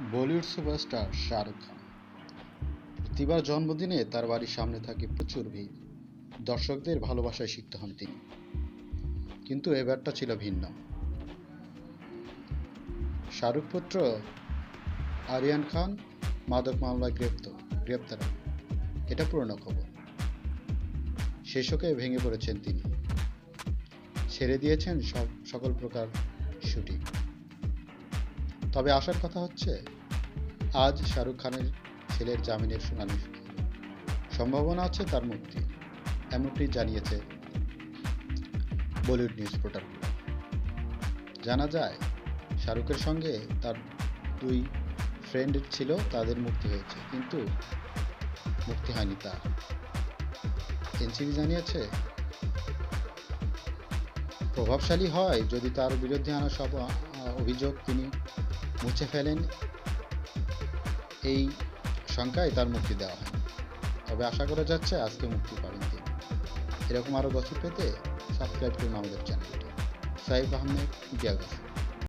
Bollywood superstar Shahrukh Khan প্রতিবার জন্মদিনে তার বাড়ির সামনে থাকে প্রচুর ভিড়। দর্শকদের ভালোবাসায় সিক্ত হন তিনি। কিন্তু এবারটা ছিল ভিন্ন। শাহরুখ পুত্র আরিয়ান খান মাদক মামলায় গ্রেপ্তার। এটা পুরনো খবর। সেই শোকে ভেঙে পড়েছেন তিনি। ছেড়ে দিয়েছেন সকল প্রকার শুটিং। তবে আসার কথা হচ্ছে আজ শাহরুখ খানের ছেলের জামিনের শুনানি হবে। সম্ভাবনা আছে তার মুক্তি, এমনটি জানিয়েছে বলিউড নিউজ পোর্টালগুলো। জানা যায় শাহরুখের সঙ্গে তার দুই ফ্রেন্ড ছিল, তাদের মুক্তি হয়েছে, কিন্তু মুক্তি হয়নি তার। এনসিবি জানিয়েছে প্রভাবশালী হয় যদি তার বিরুদ্ধে আনা সব অভিযোগ তিনি মুছে ফেলেন, এই শঙ্কায় তার মুক্তি দেওয়া হয়। তবে আশা করা যাচ্ছে আজকে মুক্তি পাবেন তিনি। এরকম আরও গসিপ পেতে সাবস্ক্রাইব করুন আমাদের চ্যানেলটি। Saif Ahmed, India gossip.